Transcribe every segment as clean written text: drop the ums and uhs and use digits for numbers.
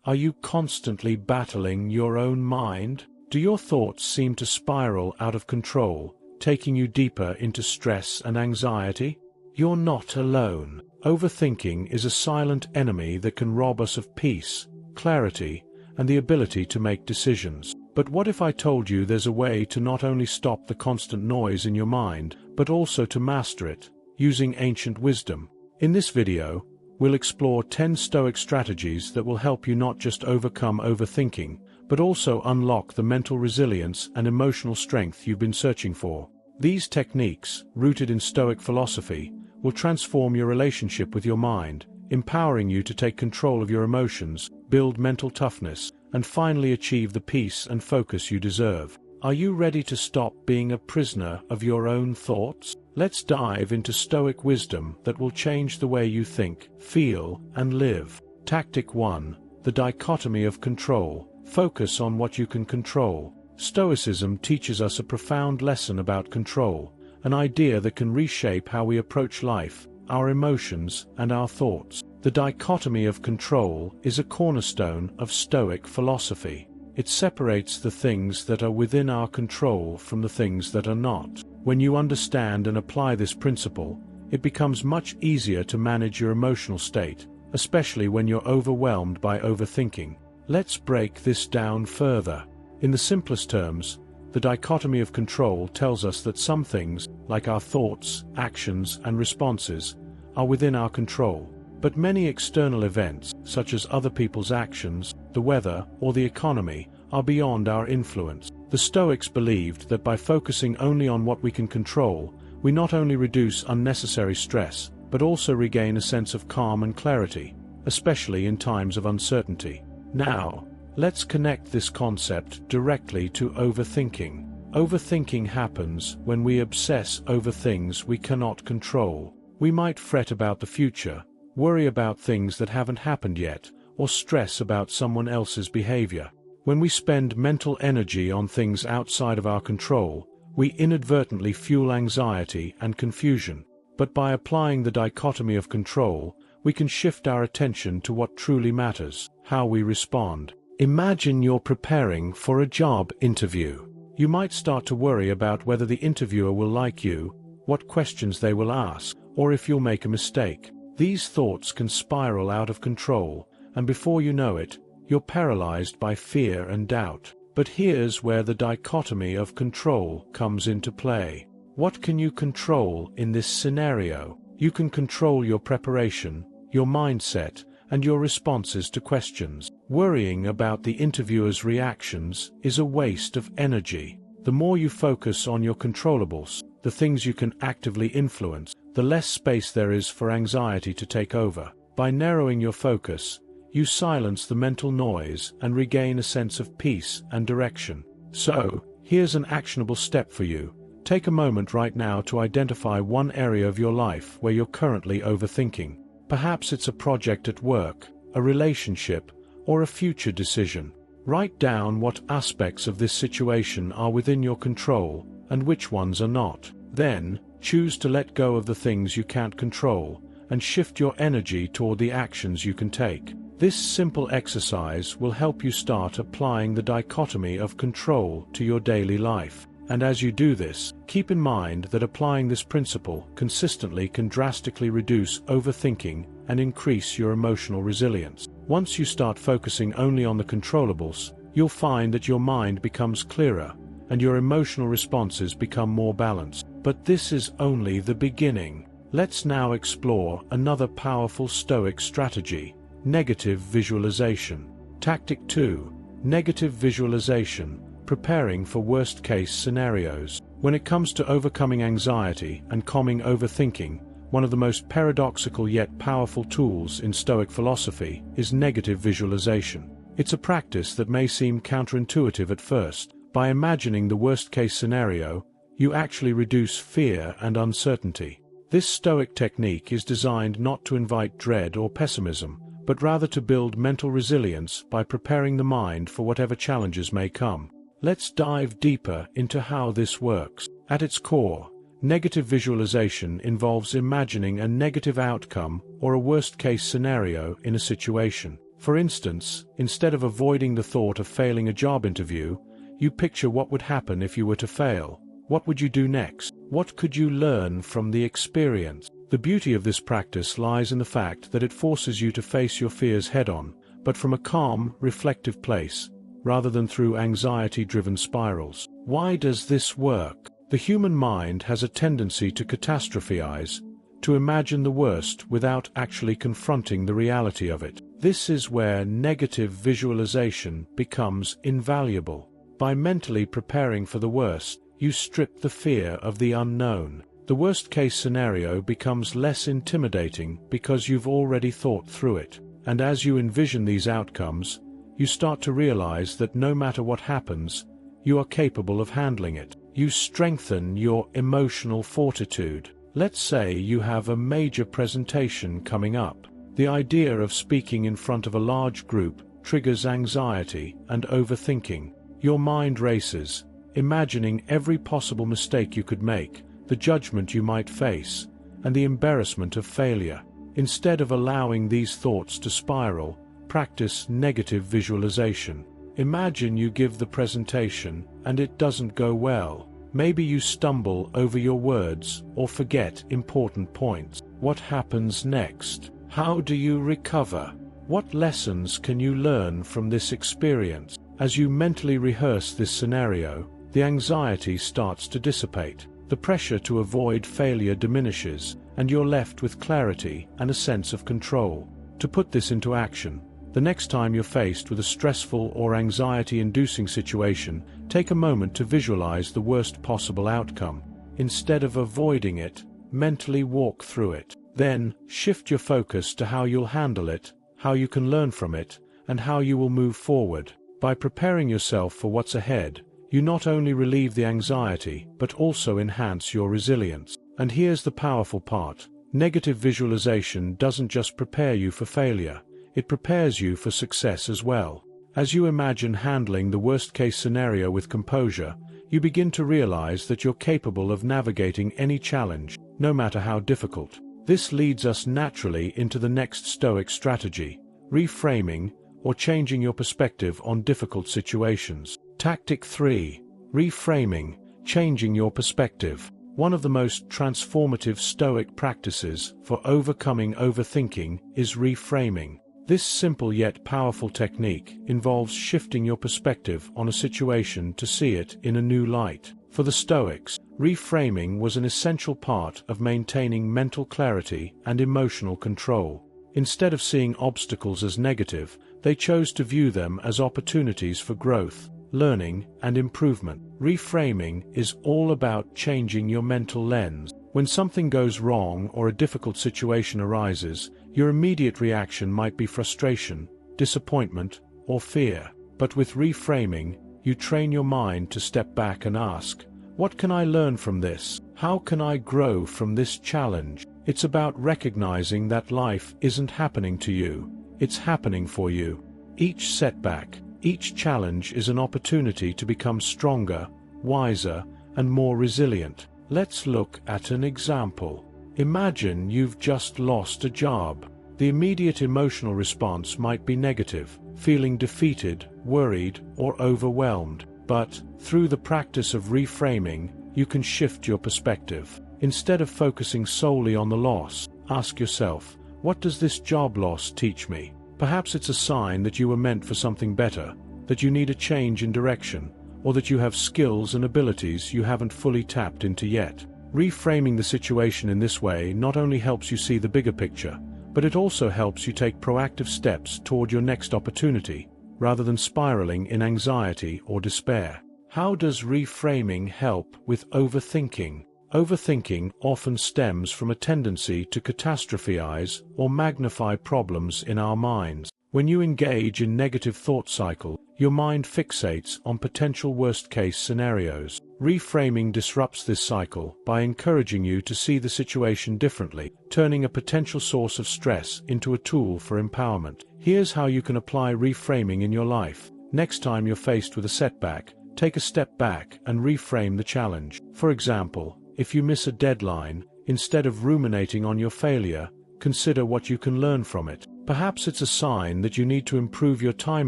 Are you constantly battling your own mind? Do your thoughts seem to spiral out of control, taking you deeper into stress and anxiety? You're not alone. Overthinking is a silent enemy that can rob us of peace, clarity, and the ability to make decisions. But what if I told you there's a way to not only stop the constant noise in your mind, but also to master it, using ancient wisdom? In this video, we'll explore 10 Stoic strategies that will help you not just overcome overthinking, but also unlock the mental resilience and emotional strength you've been searching for. These techniques, rooted in Stoic philosophy, will transform your relationship with your mind, empowering you to take control of your emotions, build mental toughness, and finally achieve the peace and focus you deserve. Are you ready to stop being a prisoner of your own thoughts? Let's dive into Stoic wisdom that will change the way you think, feel, and live. Tactic 1. The Dichotomy of Control. Focus on what you can control. Stoicism teaches us a profound lesson about control, an idea that can reshape how we approach life, our emotions, and our thoughts. The dichotomy of control is a cornerstone of Stoic philosophy. It separates the things that are within our control from the things that are not. When you understand and apply this principle, it becomes much easier to manage your emotional state, especially when you're overwhelmed by overthinking. Let's break this down further. In the simplest terms, the dichotomy of control tells us that some things, like our thoughts, actions, and responses, are within our control. But many external events, such as other people's actions, the weather, or the economy, are beyond our influence. The Stoics believed that by focusing only on what we can control, we not only reduce unnecessary stress, but also regain a sense of calm and clarity, especially in times of uncertainty. Now, let's connect this concept directly to overthinking. Overthinking happens when we obsess over things we cannot control. We might fret about the future, worry about things that haven't happened yet, or stress about someone else's behavior. When we spend mental energy on things outside of our control, we inadvertently fuel anxiety and confusion. But by applying the dichotomy of control, we can shift our attention to what truly matters: how we respond. Imagine you're preparing for a job interview. You might start to worry about whether the interviewer will like you, what questions they will ask, or if you'll make a mistake. These thoughts can spiral out of control, and before you know it, you're paralyzed by fear and doubt. But here's where the dichotomy of control comes into play. What can you control in this scenario? You can control your preparation, your mindset, and your responses to questions. Worrying about the interviewer's reactions is a waste of energy. The more you focus on your controllables, the things you can actively influence, the less space there is for anxiety to take over. By narrowing your focus, you silence the mental noise and regain a sense of peace and direction. So, here's an actionable step for you. Take a moment right now to identify one area of your life where you're currently overthinking. Perhaps it's a project at work, a relationship, or a future decision. Write down what aspects of this situation are within your control and which ones are not. Then, choose to let go of the things you can't control and shift your energy toward the actions you can take. This simple exercise will help you start applying the dichotomy of control to your daily life. And as you do this, keep in mind that applying this principle consistently can drastically reduce overthinking and increase your emotional resilience. Once you start focusing only on the controllables, you'll find that your mind becomes clearer and your emotional responses become more balanced. But this is only the beginning. Let's now explore another powerful Stoic strategy: negative visualization. Tactic 2. Negative visualization. Preparing for worst-case scenarios. When it comes to overcoming anxiety and calming overthinking, one of the most paradoxical yet powerful tools in Stoic philosophy is negative visualization. It's a practice that may seem counterintuitive at first. By imagining the worst-case scenario, you actually reduce fear and uncertainty. This Stoic technique is designed not to invite dread or pessimism, but rather to build mental resilience by preparing the mind for whatever challenges may come. Let's dive deeper into how this works. At its core, negative visualization involves imagining a negative outcome or a worst-case scenario in a situation. For instance, instead of avoiding the thought of failing a job interview, you picture what would happen if you were to fail. What would you do next? What could you learn from the experience? The beauty of this practice lies in the fact that it forces you to face your fears head-on, but from a calm, reflective place, rather than through anxiety-driven spirals. Why does this work? The human mind has a tendency to catastrophize, to imagine the worst without actually confronting the reality of it. This is where negative visualization becomes invaluable. By mentally preparing for the worst, you strip the fear of the unknown. The worst-case scenario becomes less intimidating because you've already thought through it. And as you envision these outcomes, you start to realize that no matter what happens, you are capable of handling it. You strengthen your emotional fortitude. Let's say you have a major presentation coming up. The idea of speaking in front of a large group triggers anxiety and overthinking. Your mind races, imagining every possible mistake you could make, the judgment you might face, and the embarrassment of failure. Instead of allowing these thoughts to spiral, practice negative visualization. Imagine you give the presentation and it doesn't go well. Maybe you stumble over your words or forget important points. What happens next? How do you recover? What lessons can you learn from this experience? As you mentally rehearse this scenario, the anxiety starts to dissipate. The pressure to avoid failure diminishes, and you're left with clarity and a sense of control. To put this into action, the next time you're faced with a stressful or anxiety-inducing situation, take a moment to visualize the worst possible outcome. Instead of avoiding it, mentally walk through it. Then, shift your focus to how you'll handle it, how you can learn from it, and how you will move forward. By preparing yourself for what's ahead, you not only relieve the anxiety, but also enhance your resilience. And here's the powerful part. Negative visualization doesn't just prepare you for failure, it prepares you for success as well. As you imagine handling the worst-case scenario with composure, you begin to realize that you're capable of navigating any challenge, no matter how difficult. This leads us naturally into the next Stoic strategy, reframing, or changing your perspective on difficult situations. Tactic 3. Reframing, changing your perspective. One of the most transformative Stoic practices for overcoming overthinking is reframing. This simple yet powerful technique involves shifting your perspective on a situation to see it in a new light. For the Stoics, reframing was an essential part of maintaining mental clarity and emotional control. Instead of seeing obstacles as negative, they chose to view them as opportunities for growth, learning, and improvement. Reframing is all about changing your mental lens. When something goes wrong or a difficult situation arises, your immediate reaction might be frustration, disappointment, or fear. But with reframing, you train your mind to step back and ask, what can I learn from this? How can I grow from this challenge? It's about recognizing that life isn't happening to you, it's happening for you. Each setback, each challenge is an opportunity to become stronger, wiser, and more resilient. Let's look at an example. Imagine you've just lost a job. The immediate emotional response might be negative, feeling defeated, worried, or overwhelmed. But, through the practice of reframing, you can shift your perspective. Instead of focusing solely on the loss, ask yourself, what does this job loss teach me? Perhaps it's a sign that you were meant for something better, that you need a change in direction, or that you have skills and abilities you haven't fully tapped into yet. Reframing the situation in this way not only helps you see the bigger picture, but it also helps you take proactive steps toward your next opportunity, rather than spiraling in anxiety or despair. How does reframing help with overthinking? Overthinking often stems from a tendency to catastrophize or magnify problems in our minds. When you engage in negative thought cycle, your mind fixates on potential worst-case scenarios. Reframing disrupts this cycle by encouraging you to see the situation differently, turning a potential source of stress into a tool for empowerment. Here's how you can apply reframing in your life. Next time you're faced with a setback, take a step back and reframe the challenge. For example, if you miss a deadline, instead of ruminating on your failure, consider what you can learn from it. Perhaps it's a sign that you need to improve your time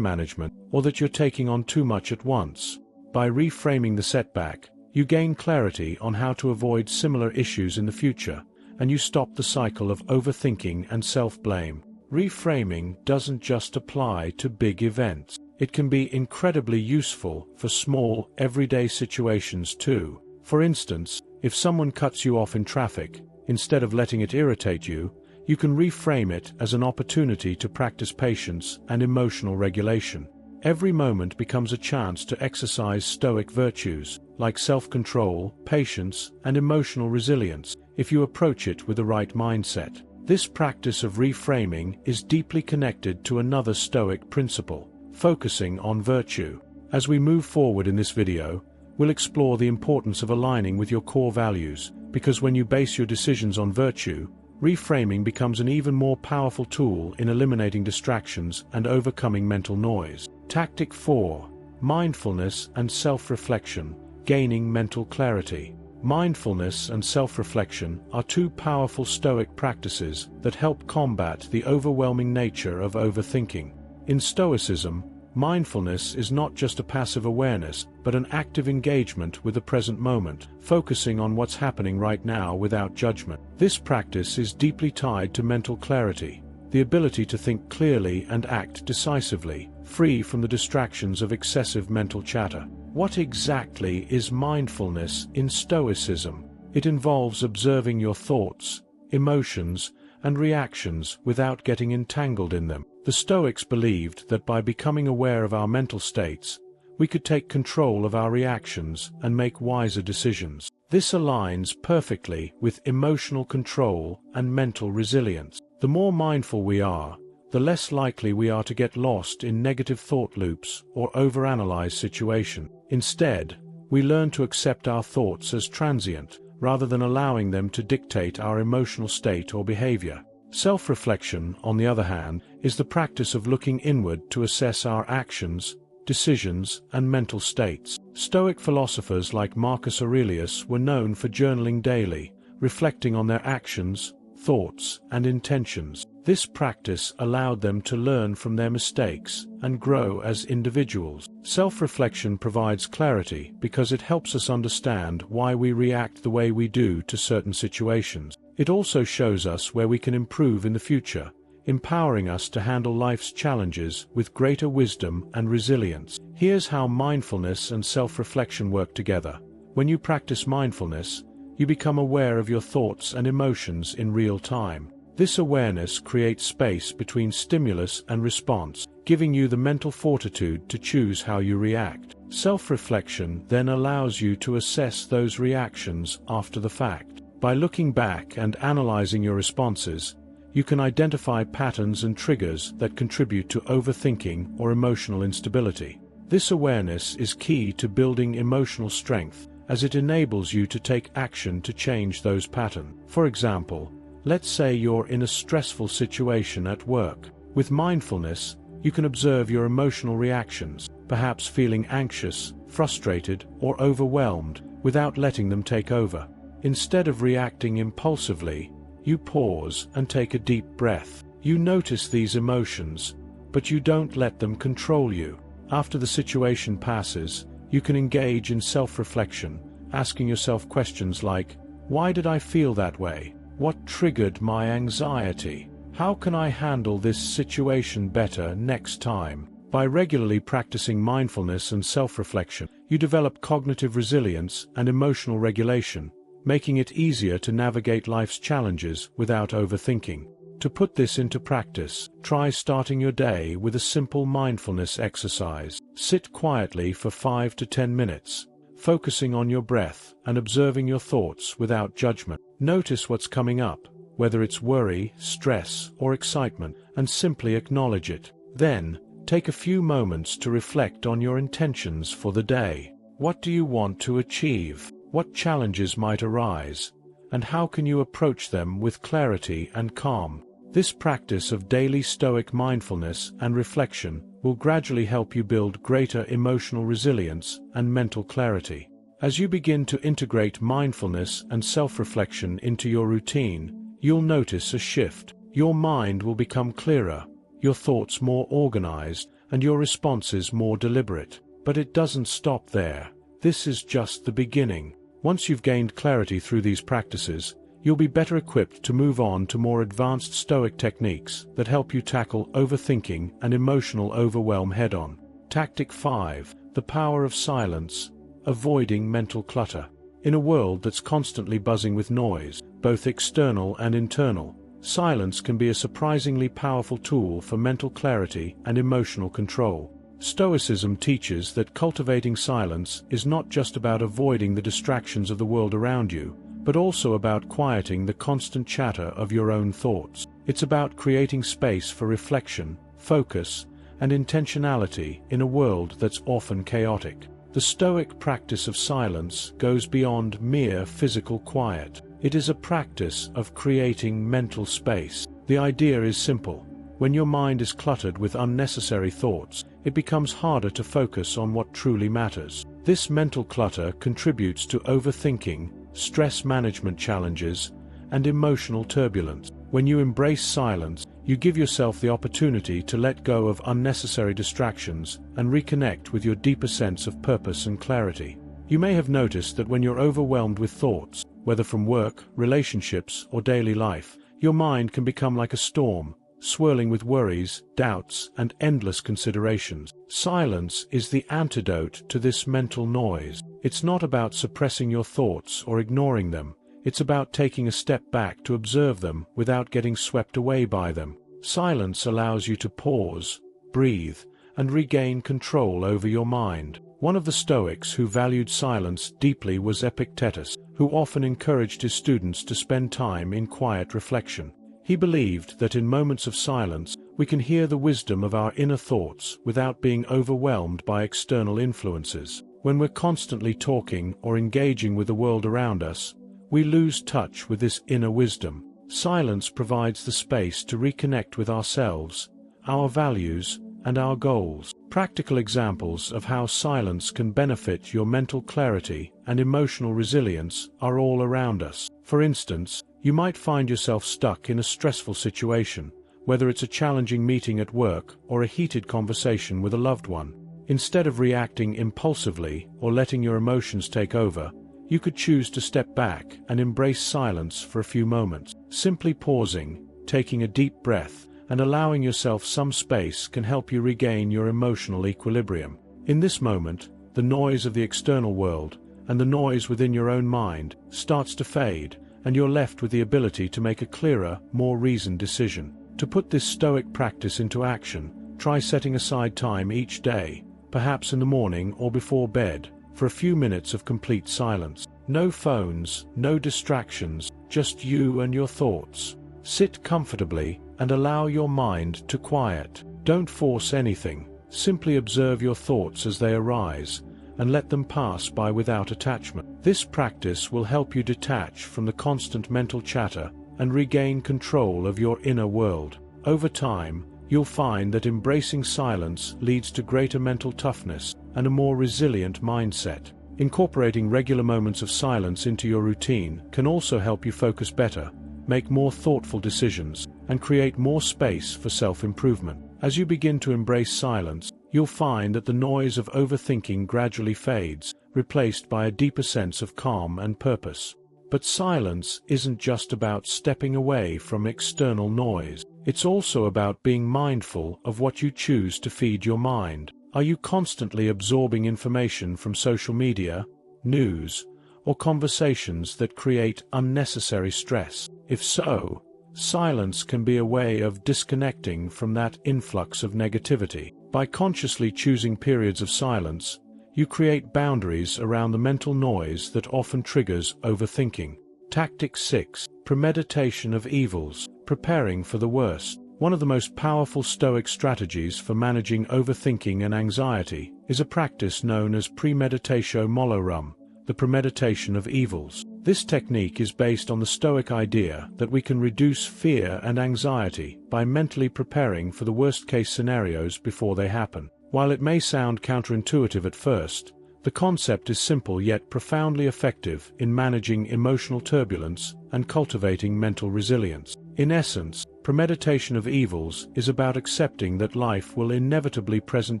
management or that you're taking on too much at once. By reframing the setback, you gain clarity on how to avoid similar issues in the future, and you stop the cycle of overthinking and self-blame. Reframing doesn't just apply to big events. It can be incredibly useful for small, everyday situations too. For instance, if someone cuts you off in traffic, instead of letting it irritate you, you can reframe it as an opportunity to practice patience and emotional regulation. Every moment becomes a chance to exercise Stoic virtues, like self-control, patience, and emotional resilience, if you approach it with the right mindset. This practice of reframing is deeply connected to another Stoic principle, focusing on virtue. As we move forward in this video, we'll explore the importance of aligning with your core values, because when you base your decisions on virtue, reframing becomes an even more powerful tool in eliminating distractions and overcoming mental noise. Tactic 4. Mindfulness and self-reflection, gaining mental clarity. Mindfulness and self-reflection are two powerful Stoic practices that help combat the overwhelming nature of overthinking. In Stoicism, mindfulness is not just a passive awareness, but an active engagement with the present moment, focusing on what's happening right now without judgment. This practice is deeply tied to mental clarity, the ability to think clearly and act decisively, free from the distractions of excessive mental chatter. What exactly is mindfulness in Stoicism? It involves observing your thoughts, emotions, and reactions without getting entangled in them. The Stoics believed that by becoming aware of our mental states, we could take control of our reactions and make wiser decisions. This aligns perfectly with emotional control and mental resilience. The more mindful we are, the less likely we are to get lost in negative thought loops or overanalyze situations. Instead, we learn to accept our thoughts as transient, rather than allowing them to dictate our emotional state or behavior. Self-reflection, on the other hand, is the practice of looking inward to assess our actions, decisions, and mental states. Stoic philosophers like Marcus Aurelius were known for journaling daily, reflecting on their actions, thoughts, and intentions. This practice allowed them to learn from their mistakes and grow as individuals. Self-reflection provides clarity because it helps us understand why we react the way we do to certain situations. It also shows us where we can improve in the future, empowering us to handle life's challenges with greater wisdom and resilience. Here's how mindfulness and self-reflection work together. When you practice mindfulness, you become aware of your thoughts and emotions in real time. This awareness creates space between stimulus and response, giving you the mental fortitude to choose how you react. Self-reflection then allows you to assess those reactions after the fact. By looking back and analyzing your responses, you can identify patterns and triggers that contribute to overthinking or emotional instability. This awareness is key to building emotional strength, as it enables you to take action to change those patterns. For example, let's say you're in a stressful situation at work. With mindfulness, you can observe your emotional reactions, perhaps feeling anxious, frustrated, or overwhelmed, without letting them take over. Instead of reacting impulsively, you pause and take a deep breath. You notice these emotions, but you don't let them control you. After the situation passes, you can engage in self-reflection, asking yourself questions like, why did I feel that way? What triggered my anxiety? How can I handle this situation better next time? By regularly practicing mindfulness and self-reflection, you develop cognitive resilience and emotional regulation, making it easier to navigate life's challenges without overthinking. To put this into practice, try starting your day with a simple mindfulness exercise. Sit quietly for 5 to 10 minutes, focusing on your breath and observing your thoughts without judgment. Notice what's coming up, whether it's worry, stress, or excitement, and simply acknowledge it. Then, take a few moments to reflect on your intentions for the day. What do you want to achieve? What challenges might arise? And how can you approach them with clarity and calm? This practice of daily Stoic mindfulness and reflection will gradually help you build greater emotional resilience and mental clarity. As you begin to integrate mindfulness and self-reflection into your routine, you'll notice a shift. your mind will become clearer, your thoughts more organized, and your responses more deliberate. But it doesn't stop there. This is just the beginning. Once you've gained clarity through these practices, you'll be better equipped to move on to more advanced Stoic techniques that help you tackle overthinking and emotional overwhelm head-on. Tactic 5. The power of silence. Avoiding mental clutter. In a world that's constantly buzzing with noise, both external and internal, silence can be a surprisingly powerful tool for mental clarity and emotional control. Stoicism teaches that cultivating silence is not just about avoiding the distractions of the world around you, but also about quieting the constant chatter of your own thoughts. It's about creating space for reflection, focus, and intentionality in a world that's often chaotic. The Stoic practice of silence goes beyond mere physical quiet. It is a practice of creating mental space. The idea is simple. When your mind is cluttered with unnecessary thoughts, it becomes harder to focus on what truly matters. This mental clutter contributes to overthinking, stress management challenges, and emotional turbulence. When you embrace silence, you give yourself the opportunity to let go of unnecessary distractions and reconnect with your deeper sense of purpose and clarity. You may have noticed that when you're overwhelmed with thoughts, whether from work, relationships, or daily life, your mind can become like a storm, swirling with worries, doubts, and endless considerations. Silence is the antidote to this mental noise. It's not about suppressing your thoughts or ignoring them. It's about taking a step back to observe them without getting swept away by them. Silence allows you to pause, breathe, and regain control over your mind. One of the Stoics who valued silence deeply was Epictetus, who often encouraged his students to spend time in quiet reflection. He believed that in moments of silence, we can hear the wisdom of our inner thoughts without being overwhelmed by external influences. When we're constantly talking or engaging with the world around us, we lose touch with this inner wisdom. Silence provides the space to reconnect with ourselves, our values, and our goals. Practical examples of how silence can benefit your mental clarity and emotional resilience are all around us. For instance, you might find yourself stuck in a stressful situation, whether it's a challenging meeting at work or a heated conversation with a loved one. Instead of reacting impulsively or letting your emotions take over, you could choose to step back and embrace silence for a few moments. Simply pausing, taking a deep breath, and allowing yourself some space can help you regain your emotional equilibrium. In this moment, the noise of the external world and the noise within your own mind starts to fade, and you're left with the ability to make a clearer, more reasoned decision. To put this Stoic practice into action, try setting aside time each day, perhaps in the morning or before bed, for a few minutes of complete silence. No phones, no distractions, just you and your thoughts. Sit comfortably and allow your mind to quiet. Don't force anything, simply observe your thoughts as they arise, and let them pass by without attachment. This practice will help you detach from the constant mental chatter and regain control of your inner world. Over time, you'll find that embracing silence leads to greater mental toughness and a more resilient mindset. Incorporating regular moments of silence into your routine can also help you focus better, make more thoughtful decisions, and create more space for self-improvement. As you begin to embrace silence, you'll find that the noise of overthinking gradually fades, replaced by a deeper sense of calm and purpose. But silence isn't just about stepping away from external noise. It's also about being mindful of what you choose to feed your mind. Are you constantly absorbing information from social media, news, or conversations that create unnecessary stress? If so, silence can be a way of disconnecting from that influx of negativity. By consciously choosing periods of silence, you create boundaries around the mental noise that often triggers overthinking. Tactic 6. Premeditation of evils. Preparing for the worst. One of the most powerful Stoic strategies for managing overthinking and anxiety is a practice known as premeditatio malorum, the premeditation of evils. This technique is based on the Stoic idea that we can reduce fear and anxiety by mentally preparing for the worst-case scenarios before they happen. While it may sound counterintuitive at first, the concept is simple yet profoundly effective in managing emotional turbulence and cultivating mental resilience. In essence, Premeditation of evils is about accepting that life will inevitably present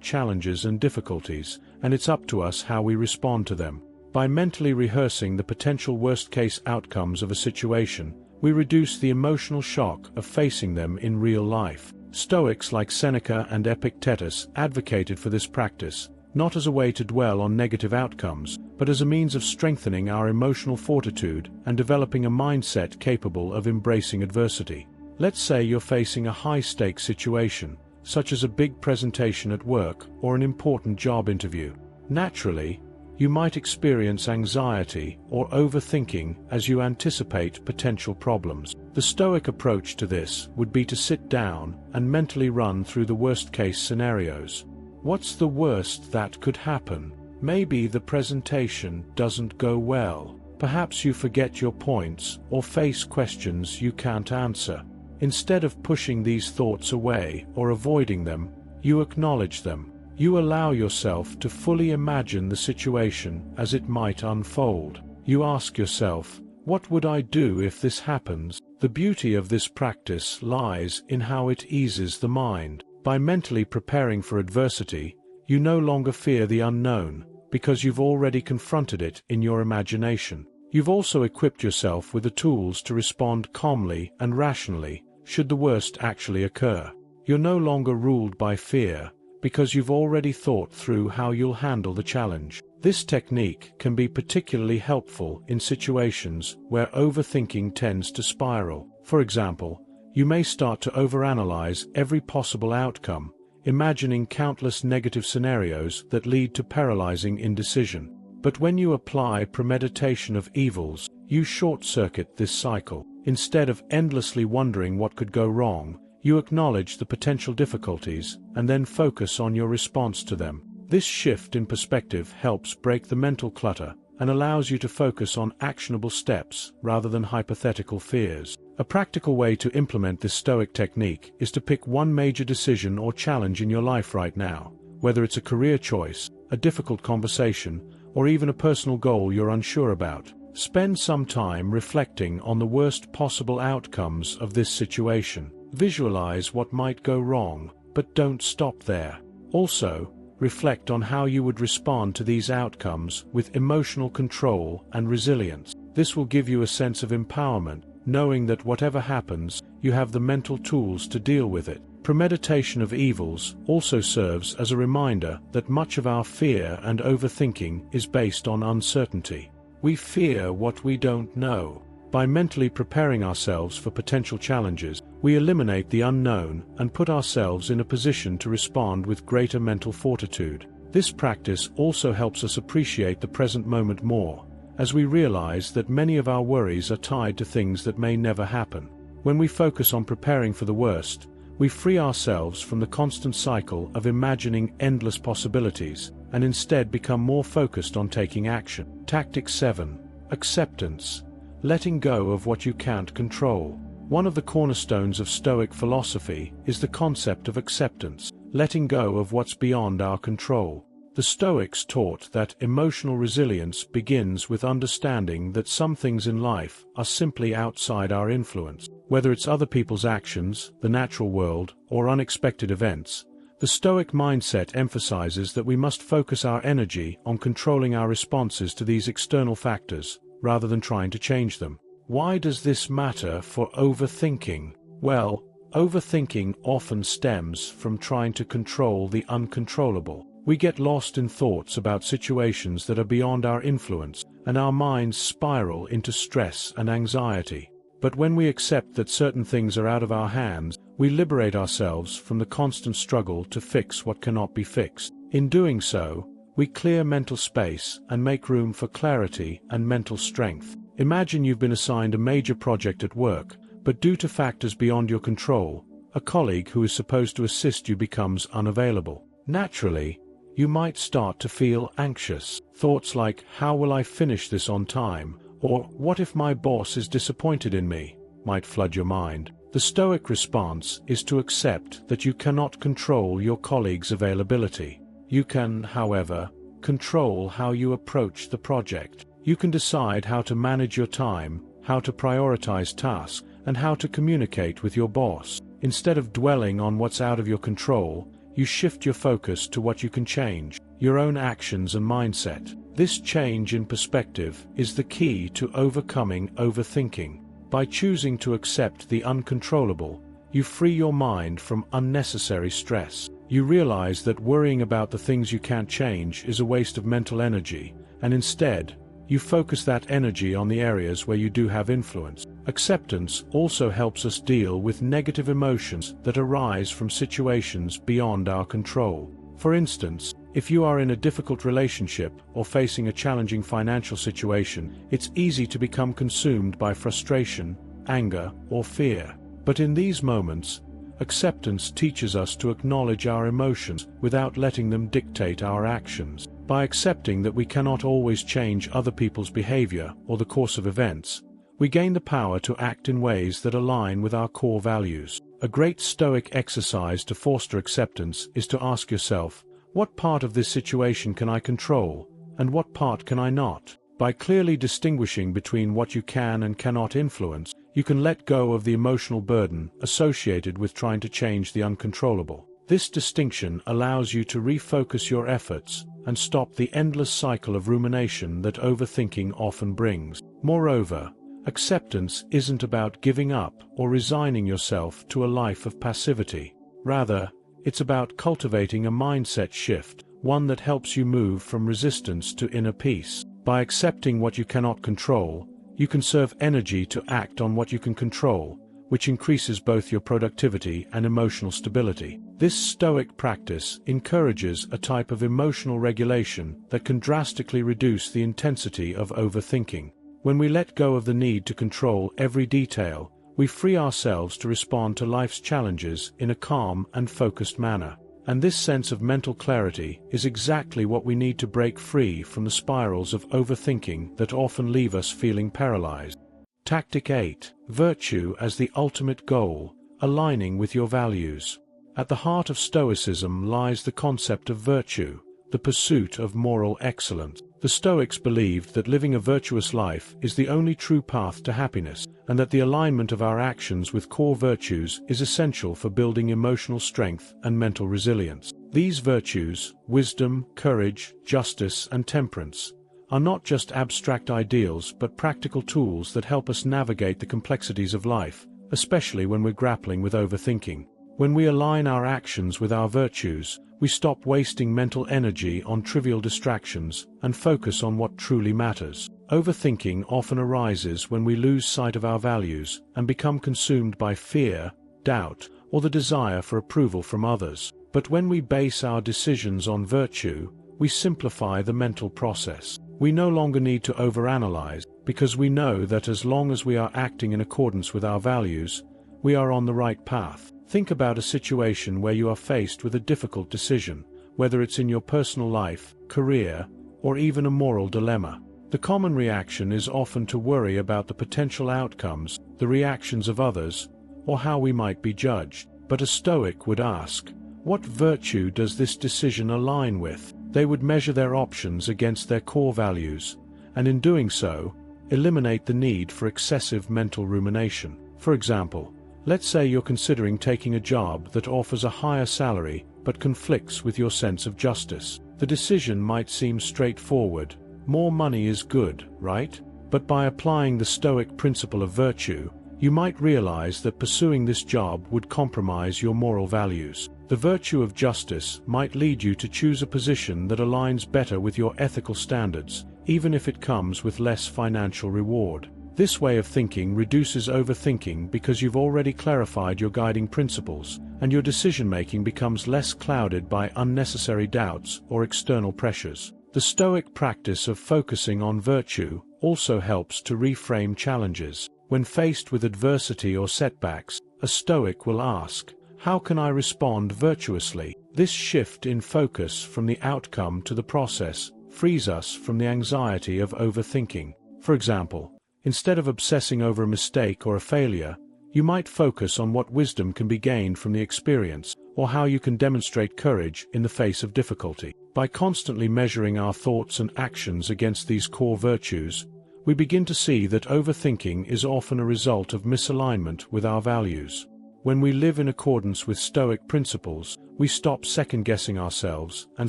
challenges and difficulties, and it's up to us how we respond to them. By mentally rehearsing the potential worst-case outcomes of a situation, we reduce the emotional shock of facing them in real life. Stoics like Seneca and Epictetus advocated for this practice, not as a way to dwell on negative outcomes, but as a means of strengthening our emotional fortitude and developing a mindset capable of embracing adversity. Let's say you're facing a high-stakes situation, such as a big presentation at work or an important job interview. Naturally, you might experience anxiety or overthinking as you anticipate potential problems. The Stoic approach to this would be to sit down and mentally run through the worst-case scenarios. What's the worst that could happen? Maybe the presentation doesn't go well. Perhaps you forget your points or face questions you can't answer. Instead of pushing these thoughts away or avoiding them, you acknowledge them. You allow yourself to fully imagine the situation as it might unfold. You ask yourself, what would I do if this happens? The beauty of this practice lies in how it eases the mind. By mentally preparing for adversity, you no longer fear the unknown, because you've already confronted it in your imagination. You've also equipped yourself with the tools to respond calmly and rationally, should the worst actually occur. You're no longer ruled by fear, because you've already thought through how you'll handle the challenge. This technique can be particularly helpful in situations where overthinking tends to spiral. For example, you may start to overanalyze every possible outcome, imagining countless negative scenarios that lead to paralyzing indecision. But when you apply premeditation of evils, you short-circuit this cycle. Instead of endlessly wondering what could go wrong, you acknowledge the potential difficulties and then focus on your response to them. This shift in perspective helps break the mental clutter and allows you to focus on actionable steps rather than hypothetical fears. A practical way to implement this Stoic technique is to pick one major decision or challenge in your life right now, whether it's a career choice, a difficult conversation, or even a personal goal you're unsure about. Spend some time reflecting on the worst possible outcomes of this situation. Visualize what might go wrong, but don't stop there. Also, reflect on how you would respond to these outcomes with emotional control and resilience. This will give you a sense of empowerment, knowing that whatever happens, you have the mental tools to deal with it. Premeditation of evils also serves as a reminder that much of our fear and overthinking is based on uncertainty. We fear what we don't know. By mentally preparing ourselves for potential challenges, we eliminate the unknown and put ourselves in a position to respond with greater mental fortitude. This practice also helps us appreciate the present moment more, as we realize that many of our worries are tied to things that may never happen. When we focus on preparing for the worst, we free ourselves from the constant cycle of imagining endless possibilities, and instead become more focused on taking action. Tactic 7. Acceptance. Letting go of what you can't control. One of the cornerstones of Stoic philosophy is the concept of acceptance, letting go of what's beyond our control. The Stoics taught that emotional resilience begins with understanding that some things in life are simply outside our influence. Whether it's other people's actions, the natural world, or unexpected events, the Stoic mindset emphasizes that we must focus our energy on controlling our responses to these external factors, rather than trying to change them. Why does this matter for overthinking? Well, overthinking often stems from trying to control the uncontrollable. We get lost in thoughts about situations that are beyond our influence, and our minds spiral into stress and anxiety. But when we accept that certain things are out of our hands, we liberate ourselves from the constant struggle to fix what cannot be fixed. In doing so, we clear mental space and make room for clarity and mental strength. Imagine you've been assigned a major project at work, but due to factors beyond your control, a colleague who is supposed to assist you becomes unavailable. Naturally, you might start to feel anxious. Thoughts like, how will I finish this on time? Or, what if my boss is disappointed in me? Might flood your mind. The Stoic response is to accept that you cannot control your colleague's availability. You can, however, control how you approach the project. You can decide how to manage your time, how to prioritize tasks, and how to communicate with your boss. Instead of dwelling on what's out of your control, you shift your focus to what you can change, your own actions and mindset. This change in perspective is the key to overcoming overthinking. By choosing to accept the uncontrollable, you free your mind from unnecessary stress. You realize that worrying about the things you can't change is a waste of mental energy, and instead, you focus that energy on the areas where you do have influence. Acceptance also helps us deal with negative emotions that arise from situations beyond our control. For instance, if you are in a difficult relationship or facing a challenging financial situation, it's easy to become consumed by frustration, anger, or fear. But in these moments, acceptance teaches us to acknowledge our emotions without letting them dictate our actions. By accepting that we cannot always change other people's behavior or the course of events, we gain the power to act in ways that align with our core values. A great Stoic exercise to foster acceptance is to ask yourself, what part of this situation can I control, and what part can I not? By clearly distinguishing between what you can and cannot influence, you can let go of the emotional burden associated with trying to change the uncontrollable. This distinction allows you to refocus your efforts and stop the endless cycle of rumination that overthinking often brings. Moreover, acceptance isn't about giving up or resigning yourself to a life of passivity. Rather, it's about cultivating a mindset shift, one that helps you move from resistance to inner peace. By accepting what you cannot control, you conserve energy to act on what you can control, which increases both your productivity and emotional stability. This Stoic practice encourages a type of emotional regulation that can drastically reduce the intensity of overthinking. When we let go of the need to control every detail, we free ourselves to respond to life's challenges in a calm and focused manner. And this sense of mental clarity is exactly what we need to break free from the spirals of overthinking that often leave us feeling paralyzed. Tactic 8. Virtue as the ultimate goal, aligning with your values. At the heart of Stoicism lies the concept of virtue, the pursuit of moral excellence. The Stoics believed that living a virtuous life is the only true path to happiness, and that the alignment of our actions with core virtues is essential for building emotional strength and mental resilience. These virtues, wisdom, courage, justice, and temperance, are not just abstract ideals but practical tools that help us navigate the complexities of life, especially when we're grappling with overthinking. When we align our actions with our virtues, we stop wasting mental energy on trivial distractions and focus on what truly matters. Overthinking often arises when we lose sight of our values and become consumed by fear, doubt, or the desire for approval from others. But when we base our decisions on virtue, we simplify the mental process. We no longer need to overanalyze, because we know that as long as we are acting in accordance with our values, we are on the right path. Think about a situation where you are faced with a difficult decision, whether it's in your personal life, career, or even a moral dilemma. The common reaction is often to worry about the potential outcomes, the reactions of others, or how we might be judged. But a Stoic would ask, what virtue does this decision align with? They would measure their options against their core values, and in doing so, eliminate the need for excessive mental rumination. For example, let's say you're considering taking a job that offers a higher salary but conflicts with your sense of justice. The decision might seem straightforward. More money is good, right? But by applying the Stoic principle of virtue, you might realize that pursuing this job would compromise your moral values. The virtue of justice might lead you to choose a position that aligns better with your ethical standards, even if it comes with less financial reward. This way of thinking reduces overthinking because you've already clarified your guiding principles, and your decision-making becomes less clouded by unnecessary doubts or external pressures. The Stoic practice of focusing on virtue also helps to reframe challenges. When faced with adversity or setbacks, a Stoic will ask, how can I respond virtuously? This shift in focus from the outcome to the process frees us from the anxiety of overthinking. For example, instead of obsessing over a mistake or a failure, you might focus on what wisdom can be gained from the experience, or how you can demonstrate courage in the face of difficulty. By constantly measuring our thoughts and actions against these core virtues, we begin to see that overthinking is often a result of misalignment with our values. When we live in accordance with Stoic principles, we stop second-guessing ourselves and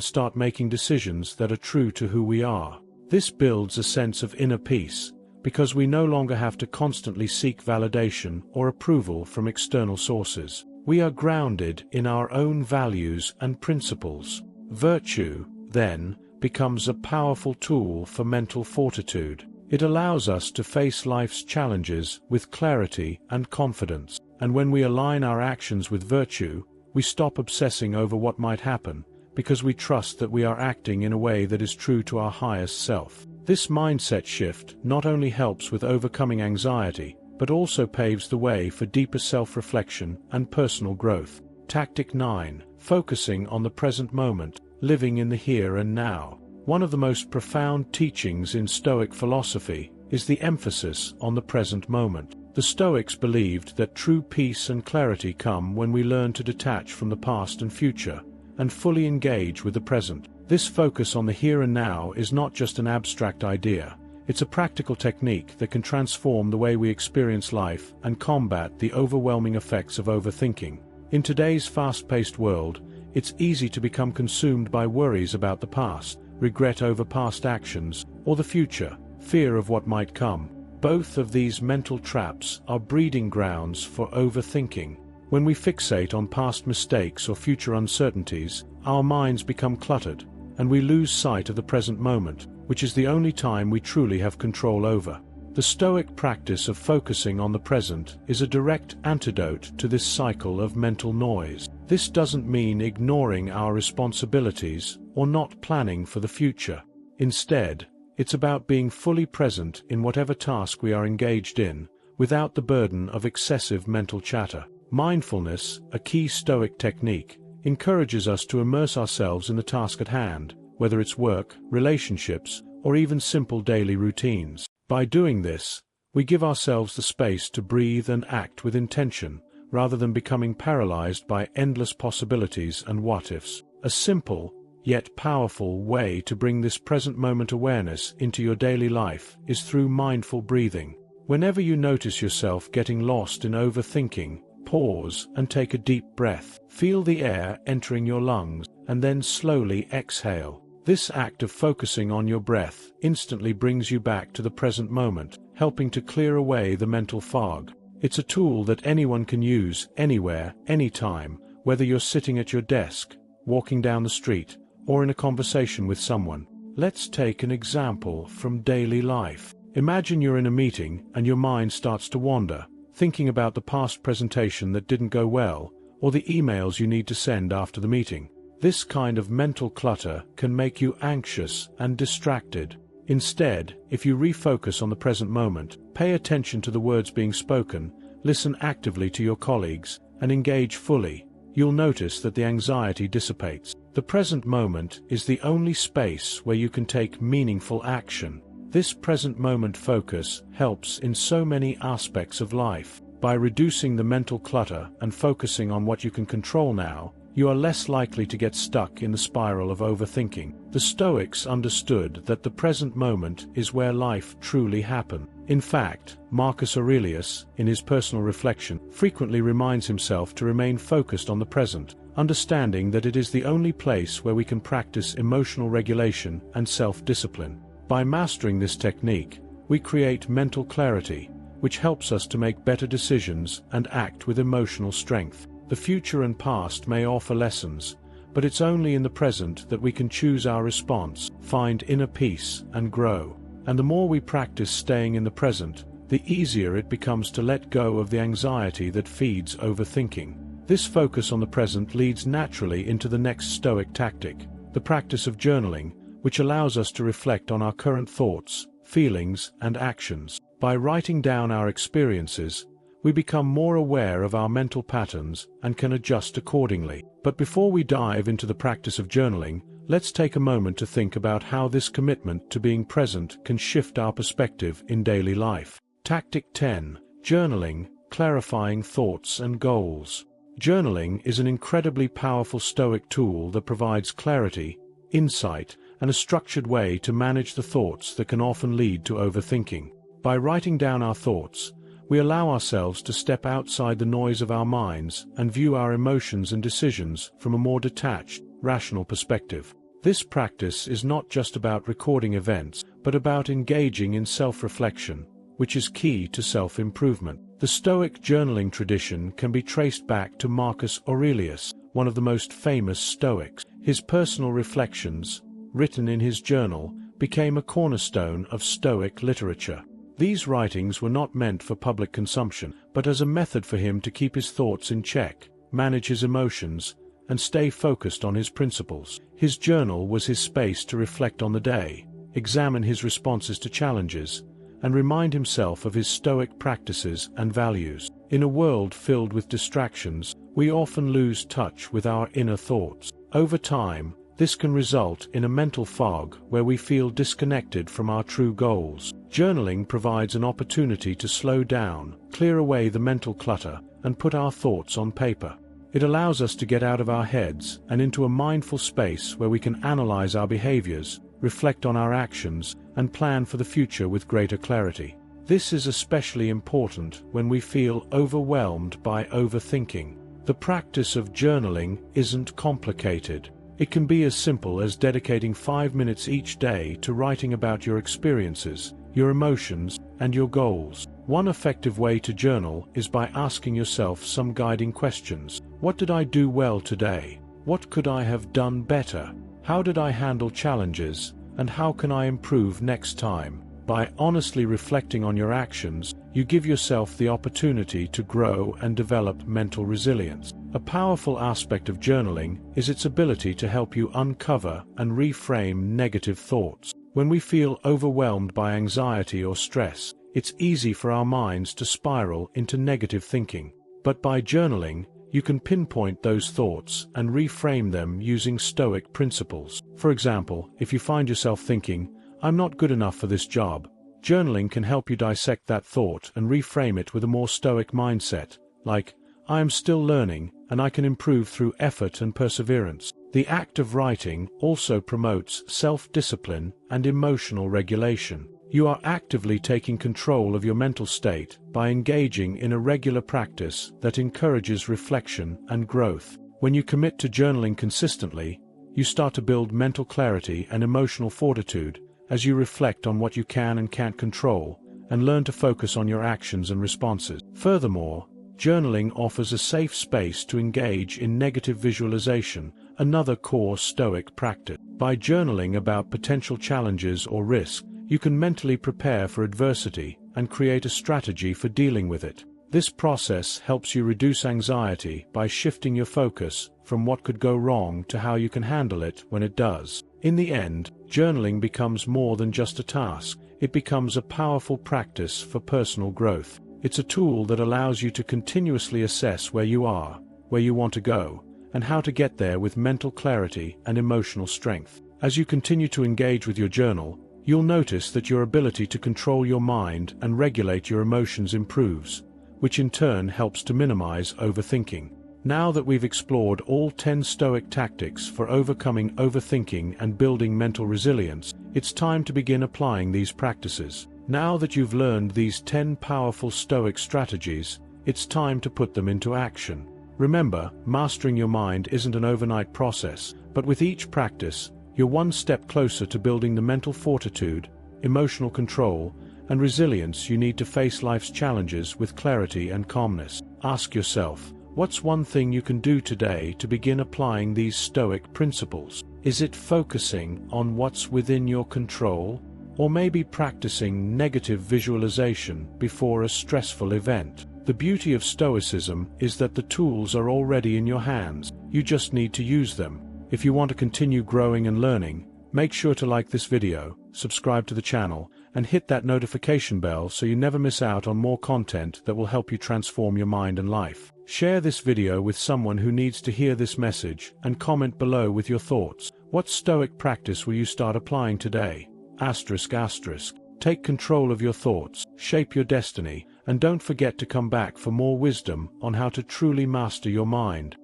start making decisions that are true to who we are. This builds a sense of inner peace, because we no longer have to constantly seek validation or approval from external sources. We are grounded in our own values and principles. Virtue, then, becomes a powerful tool for mental fortitude. It allows us to face life's challenges with clarity and confidence. And when we align our actions with virtue, we stop obsessing over what might happen, because we trust that we are acting in a way that is true to our highest self. This mindset shift not only helps with overcoming anxiety, but also paves the way for deeper self-reflection and personal growth. Tactic 9. Focusing on the present moment, living in the here and now. One of the most profound teachings in Stoic philosophy is the emphasis on the present moment. The Stoics believed that true peace and clarity come when we learn to detach from the past and future, and fully engage with the present. This focus on the here and now is not just an abstract idea, it's a practical technique that can transform the way we experience life and combat the overwhelming effects of overthinking. In today's fast-paced world, it's easy to become consumed by worries about the past, regret over past actions, or the future, fear of what might come. Both of these mental traps are breeding grounds for overthinking. When we fixate on past mistakes or future uncertainties, our minds become cluttered, and we lose sight of the present moment, which is the only time we truly have control over. The Stoic practice of focusing on the present is a direct antidote to this cycle of mental noise. This doesn't mean ignoring our responsibilities or not planning for the future. Instead, it's about being fully present in whatever task we are engaged in, without the burden of excessive mental chatter. Mindfulness, a key Stoic technique, encourages us to immerse ourselves in the task at hand, whether it's work, relationships, or even simple daily routines. By doing this, we give ourselves the space to breathe and act with intention, rather than becoming paralyzed by endless possibilities and what-ifs. A simple, yet powerful way to bring this present moment awareness into your daily life is through mindful breathing. Whenever you notice yourself getting lost in overthinking, pause and take a deep breath. Feel the air entering your lungs, and then slowly exhale. This act of focusing on your breath instantly brings you back to the present moment, helping to clear away the mental fog. It's a tool that anyone can use, anywhere, anytime, whether you're sitting at your desk, walking down the street, or in a conversation with someone. Let's take an example from daily life. Imagine you're in a meeting and your mind starts to wander, thinking about the past presentation that didn't go well, or the emails you need to send after the meeting. This kind of mental clutter can make you anxious and distracted. Instead, if you refocus on the present moment, pay attention to the words being spoken, listen actively to your colleagues, and engage fully, you'll notice that the anxiety dissipates. The present moment is the only space where you can take meaningful action. This present moment focus helps in so many aspects of life. By reducing the mental clutter and focusing on what you can control now, you are less likely to get stuck in the spiral of overthinking. The Stoics understood that the present moment is where life truly happens. In fact, Marcus Aurelius, in his personal reflection, frequently reminds himself to remain focused on the present, understanding that it is the only place where we can practice emotional regulation and self-discipline. By mastering this technique, we create mental clarity, which helps us to make better decisions and act with emotional strength. The future and past may offer lessons, but it's only in the present that we can choose our response, find inner peace, and grow. And the more we practice staying in the present, the easier it becomes to let go of the anxiety that feeds overthinking. This focus on the present leads naturally into the next Stoic tactic, the practice of journaling, which allows us to reflect on our current thoughts, feelings, and actions. By writing down our experiences, we become more aware of our mental patterns and can adjust accordingly. But before we dive into the practice of journaling, let's take a moment to think about how this commitment to being present can shift our perspective in daily life. Tactic 10. Journaling, clarifying thoughts and goals. Journaling is an incredibly powerful Stoic tool that provides clarity, insight, and a structured way to manage the thoughts that can often lead to overthinking. By writing down our thoughts, we allow ourselves to step outside the noise of our minds and view our emotions and decisions from a more detached, rational perspective. This practice is not just about recording events, but about engaging in self-reflection, which is key to self-improvement. The Stoic journaling tradition can be traced back to Marcus Aurelius, one of the most famous Stoics. His personal reflections, written in his journal, became a cornerstone of Stoic literature. These writings were not meant for public consumption, but as a method for him to keep his thoughts in check, manage his emotions, and stay focused on his principles. His journal was his space to reflect on the day, examine his responses to challenges, and remind himself of his Stoic practices and values. In a world filled with distractions, we often lose touch with our inner thoughts. Over time, this can result in a mental fog where we feel disconnected from our true goals. Journaling provides an opportunity to slow down, clear away the mental clutter, and put our thoughts on paper. It allows us to get out of our heads and into a mindful space where we can analyze our behaviors, reflect on our actions, and plan for the future with greater clarity. This is especially important when we feel overwhelmed by overthinking. The practice of journaling isn't complicated. It can be as simple as dedicating 5 minutes each day to writing about your experiences, your emotions, and your goals. One effective way to journal is by asking yourself some guiding questions. What did I do well today? What could I have done better? How did I handle challenges? And how can I improve next time? By honestly reflecting on your actions, you give yourself the opportunity to grow and develop mental resilience. A powerful aspect of journaling is its ability to help you uncover and reframe negative thoughts. When we feel overwhelmed by anxiety or stress, it's easy for our minds to spiral into negative thinking. But by journaling, you can pinpoint those thoughts and reframe them using Stoic principles. For example, if you find yourself thinking, "I'm not good enough for this job," journaling can help you dissect that thought and reframe it with a more Stoic mindset, like, "I am still learning, and I can improve through effort and perseverance." The act of writing also promotes self-discipline and emotional regulation. You are actively taking control of your mental state by engaging in a regular practice that encourages reflection and growth. When you commit to journaling consistently, you start to build mental clarity and emotional fortitude as you reflect on what you can and can't control, and learn to focus on your actions and responses. Furthermore, journaling offers a safe space to engage in negative visualization, another core Stoic practice. By journaling about potential challenges or risks, you can mentally prepare for adversity and create a strategy for dealing with it. This process helps you reduce anxiety by shifting your focus from what could go wrong to how you can handle it when it does. In the end, journaling becomes more than just a task. It becomes a powerful practice for personal growth. It's a tool that allows you to continuously assess where you are, where you want to go, and how to get there with mental clarity and emotional strength. As you continue to engage with your journal, you'll notice that your ability to control your mind and regulate your emotions improves, which in turn helps to minimize overthinking. Now that we've explored all 10 Stoic tactics for overcoming overthinking and building mental resilience, it's time to begin applying these practices. Now that you've learned these 10 powerful Stoic strategies, it's time to put them into action. Remember, mastering your mind isn't an overnight process, but with each practice, you're one step closer to building the mental fortitude, emotional control, and resilience you need to face life's challenges with clarity and calmness. Ask yourself, what's one thing you can do today to begin applying these Stoic principles? Is it focusing on what's within your control? Or maybe practicing negative visualization before a stressful event? The beauty of Stoicism is that the tools are already in your hands. You just need to use them. If you want to continue growing and learning, make sure to like this video, subscribe to the channel, and hit that notification bell so you never miss out on more content that will help you transform your mind and life. Share this video with someone who needs to hear this message, and comment below with your thoughts. What Stoic practice will you start applying today? ***. Take control of your thoughts, shape your destiny, and don't forget to come back for more wisdom on how to truly master your mind.